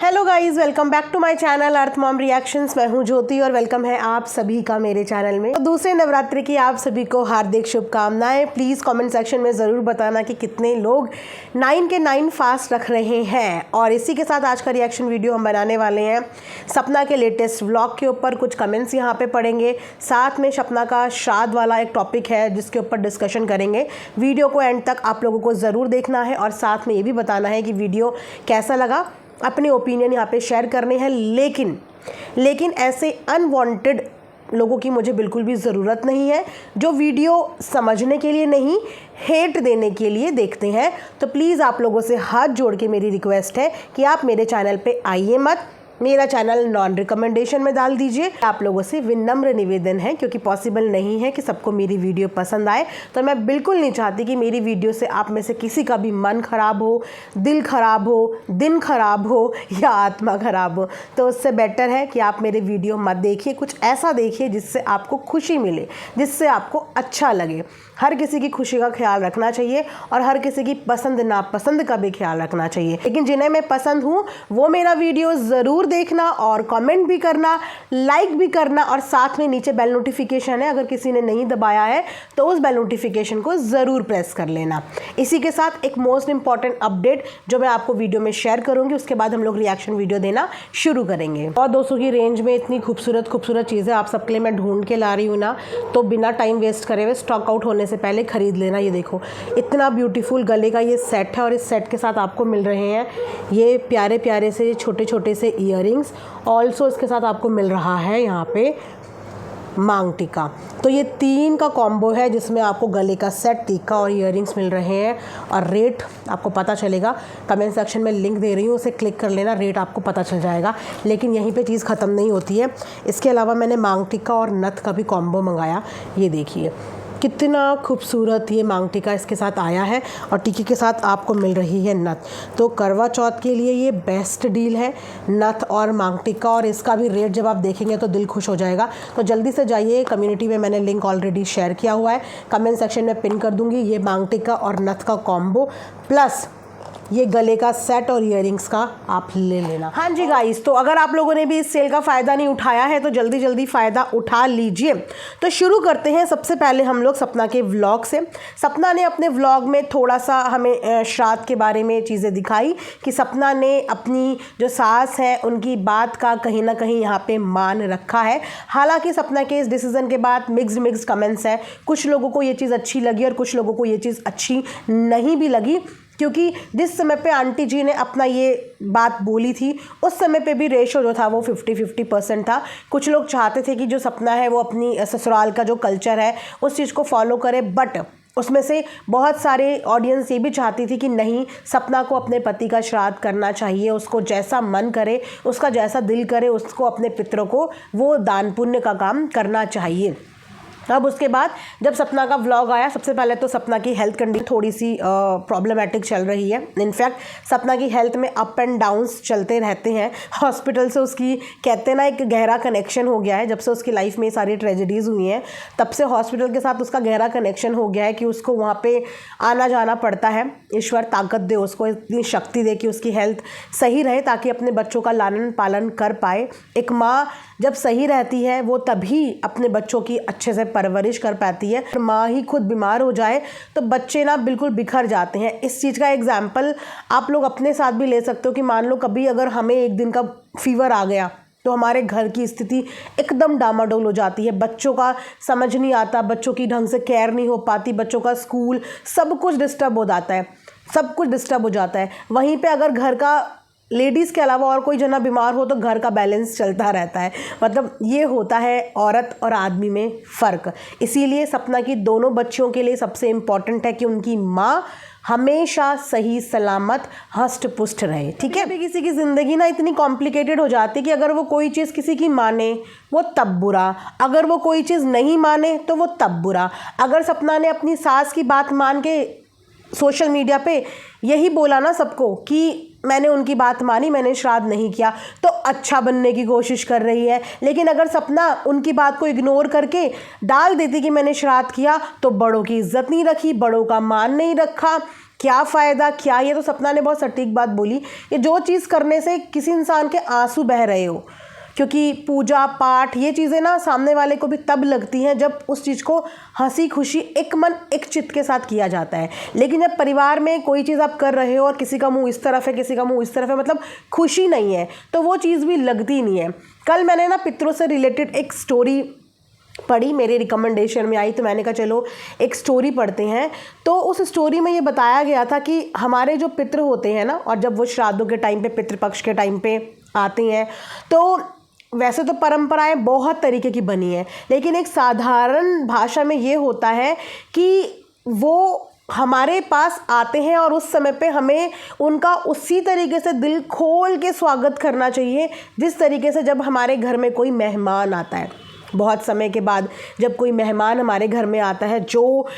Hello guys, welcome back to my channel earth mom reactions. मैं हूं ज्योति और welcome है आप सभी का मेरे चैनल में। तो दूसरे नवरात्रि की आप सभी को हार्दिक शुभकामनाएं। प्लीज़ कमेंट सेक्शन में ज़रूर बताना कि कितने लोग 9 के 9 फास्ट रख रहे हैं। और इसी के साथ आज का रिएक्शन वीडियो हम बनाने वाले हैं सपना के लेटेस्ट व्लॉग के ऊपर। कुछ कमेंट्स यहाँ पे पढ़ेंगे, साथ में सपना का श्राद्ध वाला एक टॉपिक है जिसके ऊपर डिस्कशन करेंगे। वीडियो को एंड तक आप लोगों को ज़रूर देखना है और साथ में ये भी बताना है कि वीडियो कैसा लगा। अपने ओपिनियन यहाँ पे शेयर करने हैं, लेकिन ऐसे अनवांटेड लोगों की मुझे बिल्कुल भी ज़रूरत नहीं है जो वीडियो समझने के लिए नहीं, हेट देने के लिए देखते हैं। तो प्लीज़ आप लोगों से हाथ जोड़ के मेरी रिक्वेस्ट है कि आप मेरे चैनल पे आइए मत, मेरा चैनल नॉन रिकमेंडेशन में डाल दीजिए। आप लोगों से विनम्र निवेदन है, क्योंकि पॉसिबल नहीं है कि सबको मेरी वीडियो पसंद आए। तो मैं बिल्कुल नहीं चाहती कि मेरी वीडियो से आप में से किसी का भी मन खराब हो, दिल खराब हो, दिन खराब हो या आत्मा खराब हो। तो उससे बेटर है कि आप मेरे वीडियो मत देखिए, कुछ ऐसा देखिए जिससे आपको खुशी मिले, जिससे आपको अच्छा लगे। हर किसी की खुशी का ख्याल रखना चाहिए और हर किसी की पसंद नापसंद का भी ख्याल रखना चाहिए। लेकिन जिन्हें मैं पसंद हूँ वो मेरा वीडियो ज़रूर देखना और कमेंट भी करना, लाइक भी करना, और साथ में नीचे बेल नोटिफिकेशन है, अगर किसी ने नहीं दबाया है तो उस बेल नोटिफिकेशन को ज़रूर प्रेस कर लेना। इसी के साथ एक मोस्ट इंपॉर्टेंट अपडेट जो मैं आपको वीडियो में शेयर करूँगी, उसके बाद हम लोग रिएक्शन वीडियो देना शुरू करेंगे। और 200 की रेंज में इतनी खूबसूरत चीज़ें आप सबके लिए मैं ढूंढ के ला रही हूँ ना, तो बिना टाइम वेस्ट करे हुए स्टॉक आउट होने से पहले खरीद लेना। ये देखो, इतना ब्यूटीफुल गले का ये सेट है और इस सेट के साथ आपको मिल रहे हैं ये प्यारे प्यारे से छोटे छोटे से ईयरिंग्स। ऑल्सो इसके साथ आपको मिल रहा है यहाँ पे मांग टीका। तो ये 3 का कॉम्बो है जिसमें आपको गले का सेट, टीका और ईयरिंग्स मिल रहे हैं। और रेट आपको पता चलेगा, कमेंट सेक्शन में लिंक दे रही हूँ, उसे क्लिक कर लेना, रेट आपको पता चल जाएगा। लेकिन यहीं पे चीज़ ख़त्म नहीं होती है। इसके अलावा मैंने मांग टीका और नथ का भी कॉम्बो मंगाया। ये देखिए कितना खूबसूरत ये मांग टीका इसके साथ आया है और टीके के साथ आपको मिल रही है नथ। तो करवा चौथ के लिए ये बेस्ट डील है, नथ और मांग टीका। और इसका भी रेट जब आप देखेंगे तो दिल खुश हो जाएगा। तो जल्दी से जाइए, कम्युनिटी में मैंने लिंक ऑलरेडी शेयर किया हुआ है, कमेंट सेक्शन में पिन कर दूंगी। ये मांग टीका और नथ का कॉम्बो प्लस ये गले का सेट और ईयरिंग्स का आप ले लेना। हाँ जी गाइस, तो अगर आप लोगों ने भी इस सेल का फ़ायदा नहीं उठाया है तो जल्दी जल्दी फ़ायदा उठा लीजिए। तो शुरू करते हैं सबसे पहले हम लोग सपना के व्लॉग से। सपना ने अपने व्लॉग में थोड़ा सा हमें श्राद्ध के बारे में चीज़ें दिखाई कि सपना ने अपनी जो सास है उनकी बात का कहीं ना कहीं यहाँ पे मान रखा है। हालांकि सपना के इस डिसीज़न के बाद मिक्स्ड कमेंट्स हैं। कुछ लोगों को ये चीज़ अच्छी लगी और कुछ लोगों को ये चीज़ अच्छी नहीं भी लगी, क्योंकि जिस समय पे आंटी जी ने अपना ये बात बोली थी उस समय पे भी रेशो जो था वो 50-50% था। कुछ लोग चाहते थे कि जो सपना है वो अपनी ससुराल का जो कल्चर है उस चीज़ को फॉलो करे, बट उसमें से बहुत सारे ऑडियंस ये भी चाहती थी कि नहीं, सपना को अपने पति का श्राद्ध करना चाहिए, उसको जैसा मन करे, उसका जैसा दिल करे, उसको अपने पितरों को वो दान पुण्य का काम करना चाहिए। अब उसके बाद जब सपना का व्लॉग आया, सबसे पहले तो सपना की हेल्थ कंडीशन थोड़ी सी प्रॉब्लमेटिक चल रही है। इनफैक्ट सपना की हेल्थ में अप एंड डाउन्स चलते रहते हैं। हॉस्पिटल से उसकी कहते ना एक गहरा कनेक्शन हो गया है। जब से उसकी लाइफ में ये सारी ट्रेजेडीज़ हुई हैं तब से हॉस्पिटल के साथ उसका गहरा कनेक्शन हो गया है कि उसको वहाँ पे आना जाना पड़ता है। ईश्वर ताकत दे उसको, इतनी शक्ति दे कि उसकी हेल्थ सही रहे ताकि अपने बच्चों का लालन पालन कर पाए। एक माँ जब सही रहती है वो तभी अपने बच्चों की अच्छे से परवरिश कर पाती है। माँ ही खुद बीमार हो जाए तो बच्चे ना बिल्कुल बिखर जाते हैं। इस चीज़ का एग्जाम्पल आप लोग अपने साथ भी ले सकते हो कि मान लो कभी अगर हमें एक दिन का फीवर आ गया तो हमारे घर की स्थिति एकदम डामाडोल हो जाती है। बच्चों का समझ नहीं आता, बच्चों की ढंग से केयर नहीं हो पाती, बच्चों का स्कूल सब कुछ डिस्टर्ब हो जाता है, सब कुछ डिस्टर्ब हो जाता है। वहीं पे अगर घर का लेडीज़ के अलावा और कोई जना बीमार हो तो घर का बैलेंस चलता रहता है। मतलब ये होता है औरत और आदमी में फ़र्क। इसीलिए सपना की दोनों बच्चियों के लिए सबसे इम्पॉर्टेंट है कि उनकी माँ हमेशा सही सलामत हष्ट पुष्ट रहे। ठीक है, अभी किसी की ज़िंदगी ना इतनी कॉम्प्लिकेटेड हो जाती है कि अगर वो कोई चीज़ किसी की माने वो तब बुरा, अगर वो कोई चीज़ नहीं माने तो वो तब बुरा। अगर सपना ने अपनी सास की बात मान के सोशल मीडिया पे यही बोला ना सबको कि मैंने उनकी बात मानी, मैंने श्राद्ध नहीं किया, तो अच्छा बनने की कोशिश कर रही है। लेकिन अगर सपना उनकी बात को इग्नोर करके डाल देती कि मैंने श्राद्ध किया तो बड़ों की इज्जत नहीं रखी, बड़ों का मान नहीं रखा, क्या फ़ायदा क्या, ये तो सपना ने बहुत सटीक बात बोली। ये जो चीज़ करने से किसी इंसान के आंसू बह रहे हो, क्योंकि पूजा पाठ ये चीज़ें ना सामने वाले को भी तब लगती हैं जब उस चीज़ को हंसी खुशी एक मन एक चित्त के साथ किया जाता है। लेकिन जब परिवार में कोई चीज़ आप कर रहे हो और किसी का मुंह इस तरफ है किसी का मुंह इस तरफ है, मतलब खुशी नहीं है, तो वो चीज़ भी लगती नहीं है। कल मैंने ना पितरों से रिलेटेड एक स्टोरी पढ़ी, मेरे रिकमेंडेशन में आई, तो मैंने कहा चलो एक स्टोरी पढ़ते हैं। तो उस स्टोरी में ये बताया गया था कि हमारे जो पितृ होते हैं ना, और जब वो श्राद्धों के टाइम पे पितृपक्ष के टाइम पे आते हैं, तो वैसे तो परंपराएं बहुत तरीके की बनी हैं, लेकिन एक साधारण भाषा में ये होता है कि वो हमारे पास आते हैं और उस समय पे हमें उनका उसी तरीके से दिल खोल के स्वागत करना चाहिए जिस तरीके से जब हमारे घर में कोई मेहमान आता है। बहुत समय के बाद जब कोई मेहमान हमारे घर में आता है, जो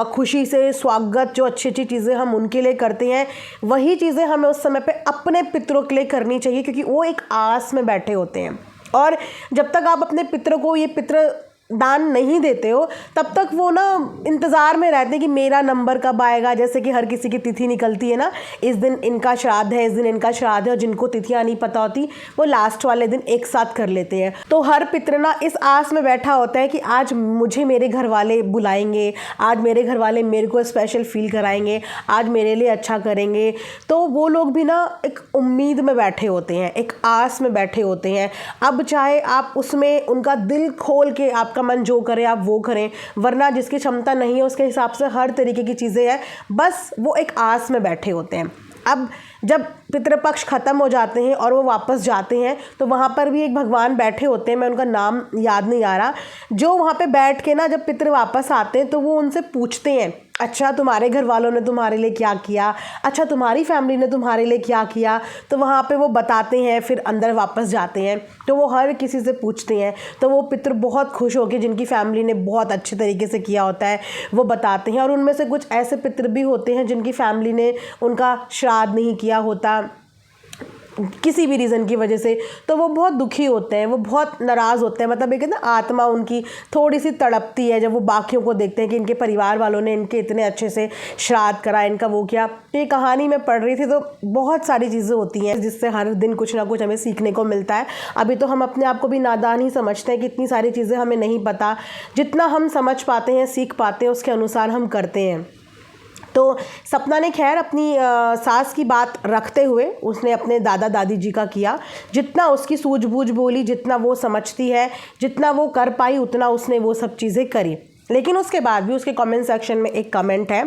खुशी से स्वागत, जो अच्छी अच्छी चीज़ें हम उनके लिए करते हैं, वही चीज़ें हमें उस समय पे अपने पितरों के लिए करनी चाहिए, क्योंकि वो एक आस में बैठे होते हैं। और जब तक आप अपने पितरों को ये पितृ दान नहीं देते हो, तब तक वो ना इंतज़ार में रहते हैं कि मेरा नंबर कब आएगा। जैसे कि हर किसी की तिथि निकलती है ना, इस दिन इनका श्राद्ध है, इस दिन इनका श्राद्ध है, और जिनको तिथियाँ नहीं पता होती वो लास्ट वाले दिन एक साथ कर लेते हैं। तो हर पितृ ना इस आस में बैठा होता है कि आज मुझे मेरे घर वाले बुलाएंगे, आज मेरे घर वाले मेरे को स्पेशल फील कराएंगे, आज मेरे लिए अच्छा करेंगे। तो वो लोग भी ना एक उम्मीद में बैठे होते हैं, एक आस में बैठे होते हैं। अब चाहे आप उसमें उनका दिल खोल के आप का मन जो करे आप वो करें, वरना जिसकी क्षमता नहीं है उसके हिसाब से हर तरीके की चीज़ें हैं, बस वो एक आस में बैठे होते हैं। अब जब पितृपक्ष ख़त्म हो जाते हैं और वो वापस जाते हैं, तो वहाँ पर भी एक भगवान बैठे होते हैं, मैं उनका नाम याद नहीं आ रहा, जो वहाँ पे बैठ के ना जब पितृ वापस आते हैं तो वो उनसे पूछते हैं, अच्छा तुम्हारे घर वालों ने तुम्हारे लिए क्या किया, अच्छा तुम्हारी फैमिली ने तुम्हारे लिए क्या किया। तो वहाँ पे वो बताते हैं, फिर अंदर वापस जाते हैं, तो वो हर किसी से पूछते हैं। तो वो पितृ बहुत खुश होकर, जिनकी फैमिली ने बहुत अच्छे तरीके से किया होता है, वो बताते हैं। और उनमें से कुछ ऐसे पितृ भी होते हैं जिनकी फैमिली ने उनका श्राद्ध नहीं किया होता किसी भी रीज़न की वजह से, तो वो बहुत दुखी होते हैं, वो बहुत नाराज़ होते हैं। मतलब एक ना आत्मा उनकी थोड़ी सी तड़पती है जब वो बाकियों को देखते हैं कि इनके परिवार वालों ने इनके इतने अच्छे से श्राद्ध करा, इनका वो किया। तो ये कहानी मैं पढ़ रही थी, तो बहुत सारी चीज़ें होती हैं जिससे हर दिन कुछ ना कुछ हमें सीखने को मिलता है। अभी तो हम अपने आप को भी नादान ही समझते हैं कि इतनी सारी चीज़ें हमें नहीं पता। जितना हम समझ पाते हैं, सीख पाते हैं, उसके अनुसार हम करते हैं। तो सपना ने खैर अपनी सास की बात रखते हुए उसने अपने दादा दादी जी का किया, जितना उसकी सूझबूझ बोली, जितना वो समझती है, जितना वो कर पाई, उतना उसने वो सब चीज़ें करी। लेकिन उसके बाद भी उसके कमेंट सेक्शन में एक कमेंट है,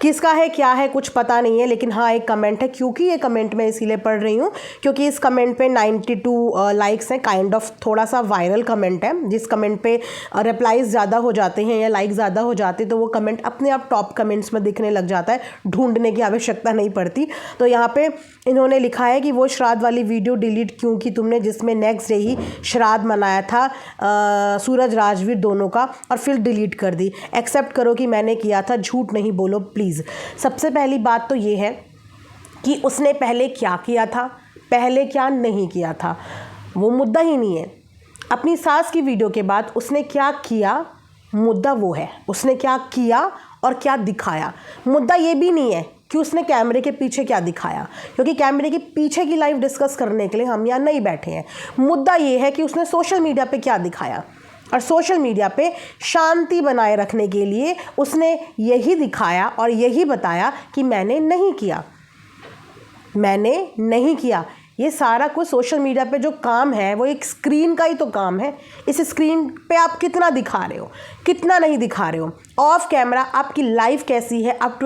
किसका है क्या है कुछ पता नहीं है, लेकिन हाँ एक कमेंट है। क्योंकि ये कमेंट मैं इसीलिए पढ़ रही हूँ क्योंकि इस कमेंट पे 92 लाइक्स हैं, काइंड ऑफ थोड़ा सा वायरल कमेंट है। जिस कमेंट पे रिप्लाईज ज़्यादा हो जाते हैं या लाइक ज़्यादा हो जाते हैं, तो वो कमेंट अपने आप टॉप कमेंट्स में दिखने लग जाता है, ढूंढने की आवश्यकता नहीं पड़ती। तो यहाँ पे इन्होंने लिखा है कि वो श्राद्ध वाली वीडियो डिलीट क्यों की तुमने, जिसमें नेक्स्ट डे ही श्राद्ध मनाया था सूरज राजवीर दोनों का, और फिर डिलीट कर दी। एक्सेप्ट करो कि मैंने किया था, झूठ नहीं बोलो प्लीज़। सबसे पहली बात तो ये है कि उसने पहले क्या किया था, पहले क्या नहीं किया था, वो मुद्दा ही नहीं है। अपनी सास की वीडियो के बाद उसने क्या किया, मुद्दा वो है। उसने क्या किया और क्या दिखाया। मुद्दा ये भी नहीं है कि उसने कैमरे के पीछे क्या दिखाया, क्योंकि कैमरे के पीछे की लाइफ डिस्कस करने के लिए हम यहाँ नहीं बैठे हैं। मुद्दा ये है कि उसने सोशल मीडिया पे क्या दिखाया, और सोशल मीडिया पे शांति बनाए रखने के लिए उसने यही दिखाया और यही बताया कि मैंने नहीं किया, मैंने नहीं किया। ये सारा कुछ सोशल मीडिया पे जो काम है वो एक स्क्रीन का ही तो काम है। इस स्क्रीन पे आप कितना दिखा रहे हो, कितना नहीं दिखा रहे हो। ऑफ कैमरा आपकी लाइफ कैसी है, आप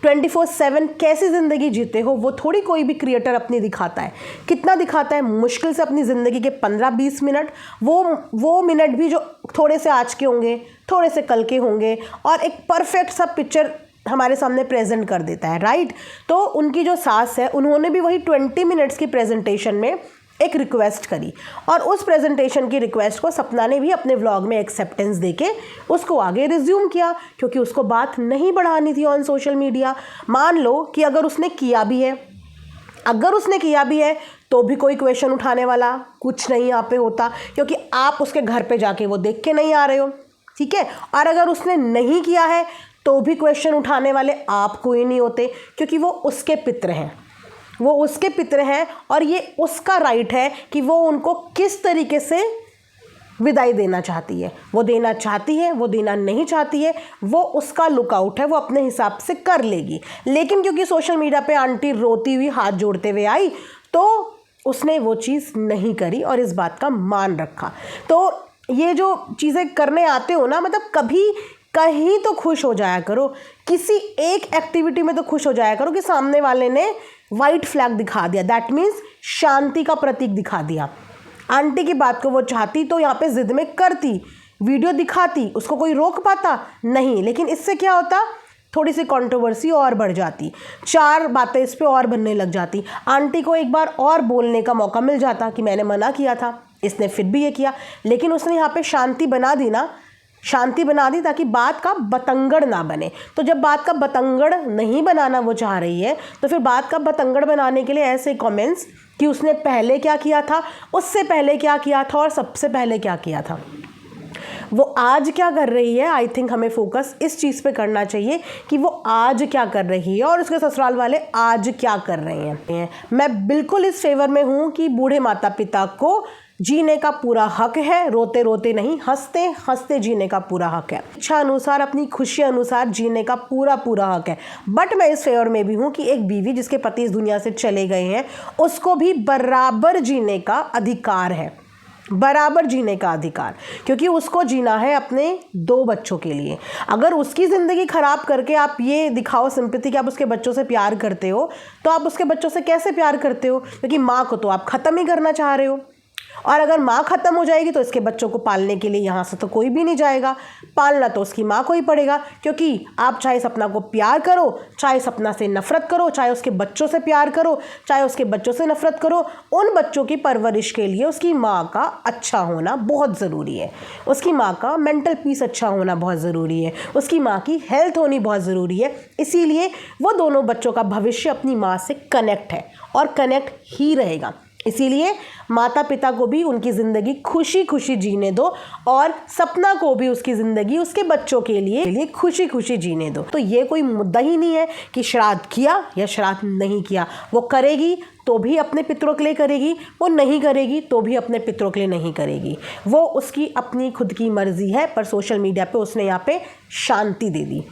24/7 कैसी ज़िंदगी जीते हो, वो थोड़ी कोई भी क्रिएटर अपनी दिखाता है। कितना दिखाता है, मुश्किल से अपनी ज़िंदगी के 15-20 मिनट, वो मिनट भी जो थोड़े से आज के होंगे, थोड़े से कल के होंगे, और एक परफेक्ट सा पिक्चर हमारे सामने प्रेजेंट कर देता है, राइट। तो उनकी जो सास है, उन्होंने भी वही 20 मिनट्स की प्रेजेंटेशन में एक रिक्वेस्ट करी, और उस प्रेजेंटेशन की रिक्वेस्ट को सपना ने भी अपने व्लॉग में एक्सेप्टेंस देके उसको आगे रिज्यूम किया, क्योंकि उसको बात नहीं बढ़ानी थी ऑन सोशल मीडिया। मान लो कि अगर उसने किया भी है, तो भी कोई क्वेश्चन उठाने वाला कुछ नहीं यहाँ पे होता, क्योंकि आप उसके घर पे जाके वो देख के नहीं आ रहे हो, ठीक है। और अगर उसने नहीं किया है तो भी क्वेश्चन उठाने वाले आप कोई नहीं होते, क्योंकि वो उसके पितर हैं, वो उसके पितर हैं और ये उसका राइट है कि वो उनको किस तरीके से विदाई देना चाहती है। वो देना चाहती है, वो देना नहीं चाहती है, वो उसका लुकआउट है, वो अपने हिसाब से कर लेगी। लेकिन क्योंकि सोशल मीडिया पे आंटी रोती हुई हाथ जोड़ते हुए आई तो उसने वो चीज़ नहीं करी और इस बात का मान रखा। तो ये जो चीज़ें करने आते हो ना, मतलब कभी कहीं तो खुश हो जाया करो, किसी एक एक्टिविटी में तो खुश हो जाया करो कि सामने वाले ने वाइट फ्लैग दिखा दिया, दैट मीन्स शांति का प्रतीक दिखा दिया। आंटी की बात को वो चाहती तो यहाँ पे जिद में करती, वीडियो दिखाती, उसको कोई रोक पाता नहीं। लेकिन इससे क्या होता, थोड़ी सी कंट्रोवर्सी और बढ़ जाती, 4 बातें इस पे और बनने लग जाती। आंटी को एक बार और बोलने का मौका मिल जाता कि मैंने मना किया था, इसने फिर भी ये किया। लेकिन उसने यहाँ पे शांति बना दी ना, शांति बना दी ताकि बात का बतंगड़ ना बने। तो जब बात का बतंगड़ नहीं बनाना वो चाह रही है तो फिर बात का बतंगड़ बनाने के लिए ऐसे कमेंट्स कि उसने पहले क्या किया था, उससे पहले क्या किया था और सबसे पहले क्या किया था, वो आज क्या कर रही है। आई थिंक हमें फोकस इस चीज़ पे करना चाहिए कि वो आज क्या कर रही है और उसके ससुराल वाले आज क्या कर रहे हैं। मैं बिल्कुल इस फेवर में हूँ कि बूढ़े माता पिता को जीने का पूरा हक है, रोते रोते नहीं, हंसते हंसते जीने का पूरा हक है, इच्छा अनुसार अपनी खुशी अनुसार जीने का पूरा हक है। बट मैं इस फेवर में भी हूँ कि एक बीवी जिसके पति इस दुनिया से चले गए हैं उसको भी बराबर जीने का अधिकार है, बराबर जीने का अधिकार, क्योंकि उसको जीना है अपने 2 बच्चों के लिए। अगर उसकी ज़िंदगी ख़राब करके आप ये दिखाओ सिंपैथी कि आप उसके बच्चों से प्यार करते हो, तो आप उसके बच्चों से कैसे प्यार करते हो, क्योंकि माँ को तो आप ख़त्म ही करना चाह रहे हो। और अगर माँ ख़त्म हो जाएगी तो इसके बच्चों को पालने के लिए यहाँ से तो कोई भी नहीं जाएगा, पालना तो उसकी माँ को ही पड़ेगा। क्योंकि आप चाहे सपना को प्यार करो, चाहे सपना से नफ़रत करो, चाहे उसके बच्चों से प्यार करो, चाहे उसके बच्चों से नफ़रत करो, उन बच्चों की परवरिश के लिए उसकी माँ का अच्छा होना बहुत ज़रूरी है, उसकी माँ का मेंटल पीस अच्छा होना बहुत ज़रूरी है, उसकी माँ की हेल्थ होनी बहुत ज़रूरी है। इसीलिए वो दोनों बच्चों का भविष्य अपनी माँ से कनेक्ट है और कनेक्ट ही रहेगा। इसीलिए माता पिता को भी उनकी ज़िंदगी खुशी खुशी जीने दो और सपना को भी उसकी ज़िंदगी उसके बच्चों के लिए खुशी खुशी जीने दो। तो ये कोई मुद्दा ही नहीं है कि श्राद्ध किया या श्राद्ध नहीं किया, वो करेगी तो भी अपने पितरों के लिए करेगी, वो नहीं करेगी तो भी अपने पितरों के लिए नहीं करेगी। वो उसकी अपनी खुद की मर्जी है, पर सोशल मीडिया पे उसने यहाँ पे शांति दे दी।